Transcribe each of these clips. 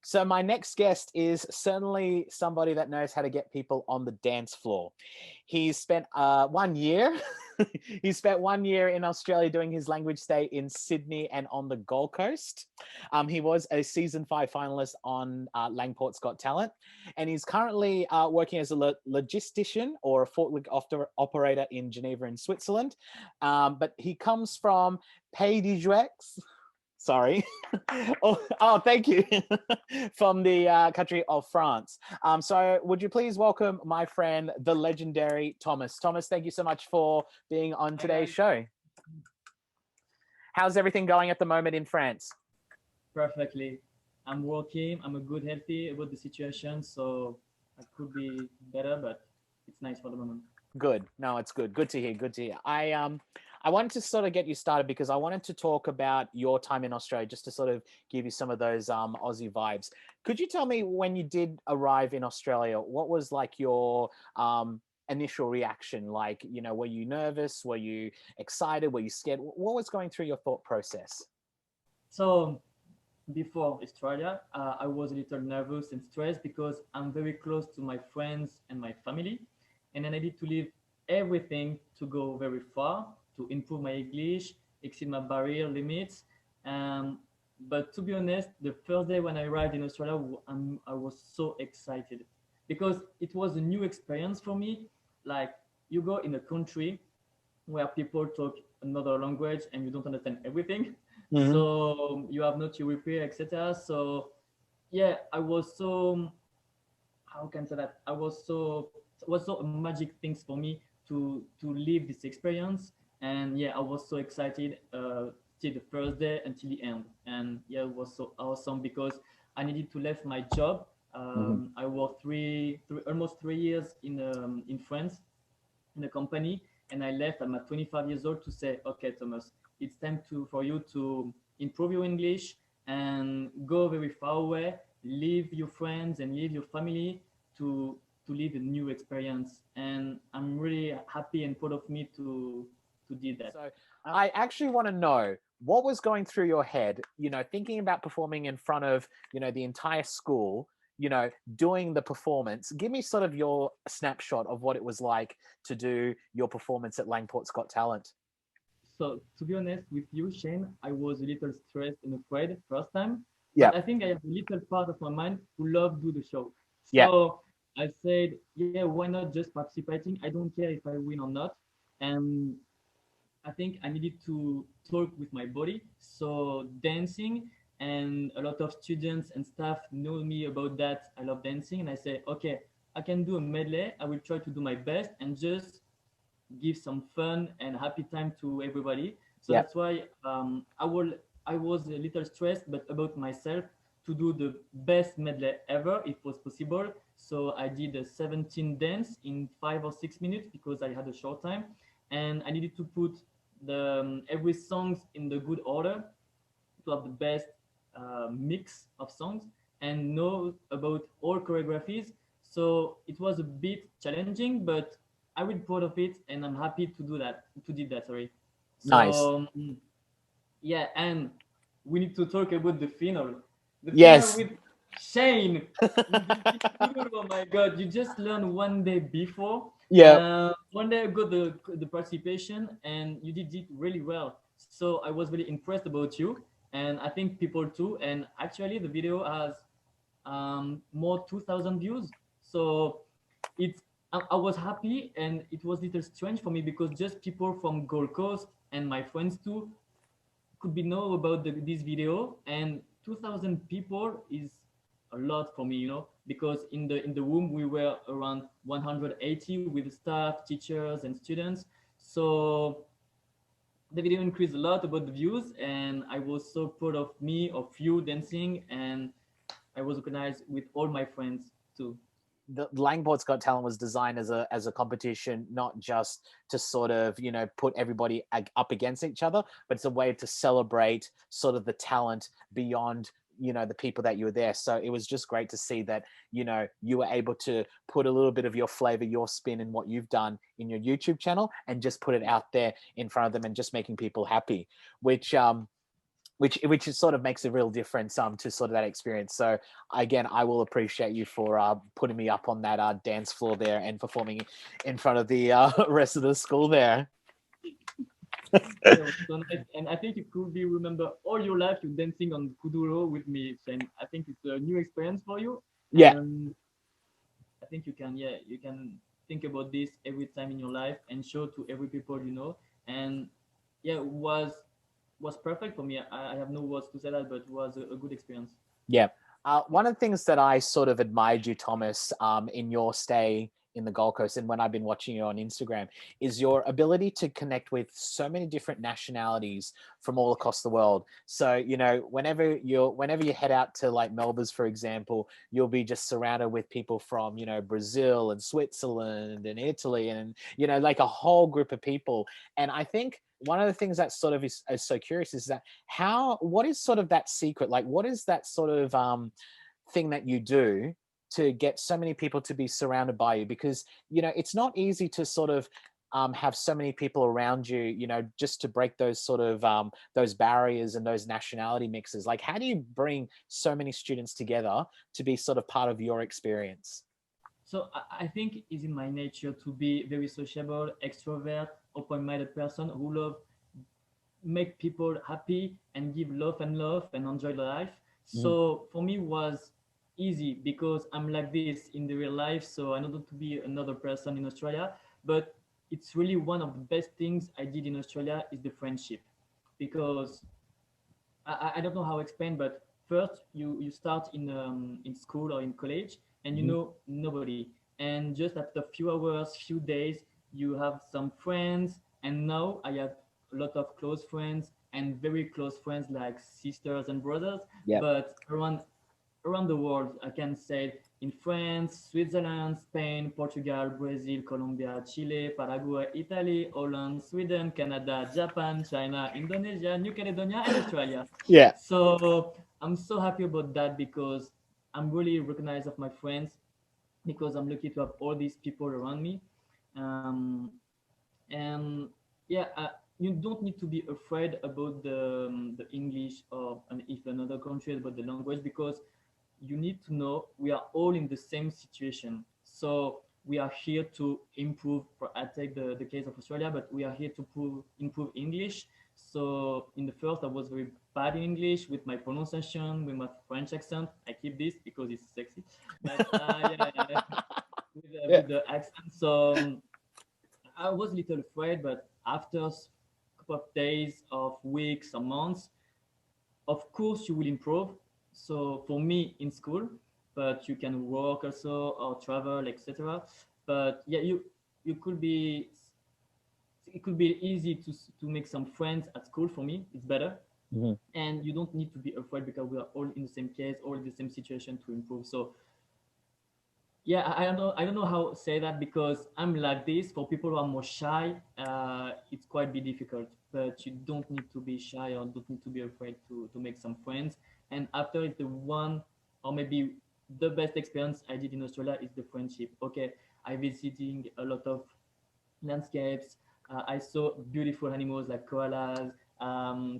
So my next guest is certainly somebody that knows how to get people on the dance floor. He's spent 1 year. He spent 1 year in Australia doing his language stay in Sydney and on the Gold Coast. He was a season 5 finalist on Langports Got Talent, and he's currently working as a logistician or a forklift operator in Geneva in Switzerland. But he comes from Pays de Jouer. Sorry. Thank you. From the country of France. So would you please welcome my friend, the legendary Thomas. Thomas, thank you so much for being on Hi today's guys. show. How's everything going at the moment in France? Perfectly. I'm working. I'm a good healthy about the situation, so I could be better, but it's nice for the moment. Good. No, it's good. Good to hear. Good to hear. I wanted to sort of get you started because I wanted to talk about your time in Australia, just to sort of give you some of those Aussie vibes. Could you tell me when you did arrive in Australia, what was like your initial reaction? Like, were you nervous? Were you excited? Were you scared? What was going through your thought process? So before Australia, I was a little nervous and stressed because I'm very close to my friends and my family, and I needed to leave everything to go very far to improve my English, exceed my barrier limits. Um, but to be honest, the first day when I arrived in Australia, I was so excited because it was a new experience for me. Like you go in a country where people talk another language and you don't understand everything. Mm-hmm. So you have not to repair, etc. So yeah, I was so how can I say that? It was so a magic things for me to live this experience. And yeah, I was so excited till the first day until the end. And yeah, it was so awesome because I needed to leave my job. Mm-hmm. I worked almost 3 years in France in a company, and I left at my 25 years old to say, okay, Thomas, it's time for you to improve your English and go very far away, leave your friends and leave your family to live a new experience. And I'm really happy and proud of me to do that. So I actually want to know what was going through your head, thinking about performing in front of, the entire school, doing the performance. Give me sort of your snapshot of what it was like to do your performance at Langports Got Talent. So to be honest with you, Shane, I was a little stressed and afraid first time, Yeah. but I think I have a little part of my mind who love do the show. Yeah. So I said, yeah, why not just participating? I don't care if I win or not. And I think I needed to talk with my body. So dancing, and a lot of students and staff know me about that. I love dancing, and I say, okay, I can do a medley. I will try to do my best and just give some fun and happy time to everybody. So Yeah. that's why I was a little stressed, but about myself to do the best medley ever if was possible. So I did a 17 dance in 5 or 6 minutes because I had a short time, and I needed to put the every songs in the good order to have the best mix of songs and know about all choreographies. So it was a bit challenging, but I will proud of it, and I'm happy to do that. To did that, sorry. Nice. So yeah, and we need to talk about the final. The final Yes. with Shane. You did it good. Oh my god! You just learned 1 day before. Yeah. 1 day ago the participation, and you did it really well. So I was really impressed about you, and I think people too. And actually, the video has more 2,000 views. So it's I was happy, and it was a little strange for me because just people from Gold Coast and my friends too could be know about this video, and 2,000 people is a lot for me, because in the room we were around 180 with staff, teachers, and students. So the video increased a lot about the views, and I was so proud of me, of you dancing, and I was organized with all my friends too. The Langports Got Talent was designed as a competition, not just to sort of put everybody up against each other, but it's a way to celebrate sort of the talent beyond the people that you were there. So it was just great to see that you were able to put a little bit of your flavor, your spin in what you've done in your YouTube channel, and just put it out there in front of them and just making people happy, which which is sort of makes a real difference to sort of that experience. So again, I will appreciate you for putting me up on that dance floor there and performing in front of the rest of the school there. Yeah, it was so nice. And I think you could be remember all your life you dancing on Kuduro with me. And I think it's a new experience for you. Yeah, And I think you can, yeah, you can think about this every time in your life and show to every people you know. And yeah, it was perfect for me. I have no words to say that, but it was a good experience. yeah. One of the things that I sort of admired you, Thomas, in your stay in the Gold Coast and when I've been watching you on Instagram, is your ability to connect with so many different nationalities from all across the world. So, whenever you head out to like Melbourne, for example, you'll be just surrounded with people from, Brazil and Switzerland and Italy and, like a whole group of people. And I think one of the things that sort of is so curious is that what is sort of that secret? Like, what is that sort of thing that you do to get so many people to be surrounded by you? Because, it's not easy to sort of have so many people around you, just to break those sort of those barriers and those nationality mixes. Like, how do you bring so many students together to be sort of part of your experience? So I think it's in my nature to be very sociable, extrovert, open-minded person who love make people happy and give love and enjoy life. Mhm. So for me was easy because I'm like this in the real life. So I know not to be another person in Australia, but it's really one of the best things I did in Australia is the friendship because I don't know how to explain, but first you start in school or in college and you Mhm. know nobody, and just after a few hours, few days, you have some friends, and now I have a lot of close friends and very close friends like sisters and brothers, Yep. but around the world. I can say in France, Switzerland, Spain, Portugal, Brazil, Colombia, Chile, Paraguay, Italy, Holland, Sweden, Canada, Japan, China, Indonesia, New Caledonia, and Australia. Yeah. So I'm so happy about that because I'm really recognized of my friends because I'm lucky to have all these people around me. Um, and yeah, you don't need to be afraid about the English or if another country about the language because you need to know we are all in the same situation. So we are here to improve. I take the case of Australia, but we are here to improve English. So in the first, I was very bad in English with my pronunciation, with my French accent. I keep this because it's sexy. But yeah, Yeah. with the accent. So I was a little afraid, but after a couple of days, of weeks, or months, of course you will improve. So for me in school, but you can work also or travel, etc. But yeah, you could be it could be easy to make some friends at school. For me it's better, Mhm. and you don't need to be afraid because we are all in the same case, all in the same situation to improve. So yeah, I don't know how to say that because I'm like this. For people who are more shy, it's quite be difficult, but you don't need to be shy or don't need to be afraid to make some friends. And after it's the one or maybe the best experience I did in Australia is the friendship. Okay, I visiting a lot of landscapes. I saw beautiful animals like koalas,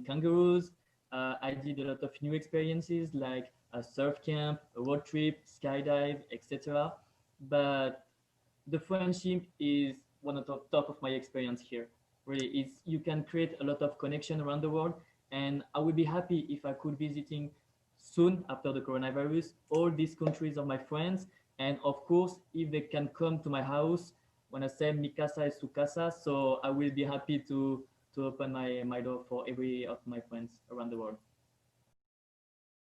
kangaroos. I did a lot of new experiences like a surf camp, a road trip, skydive, etc. But the friendship is one of the top of my experience here. Really, it's you can create a lot of connection around the world, and I would be happy if I could visiting soon after the coronavirus all these countries of my friends, and of course if they can come to my house. When I say mi casa es su casa, so I will be happy to open my door for every of my friends around the world.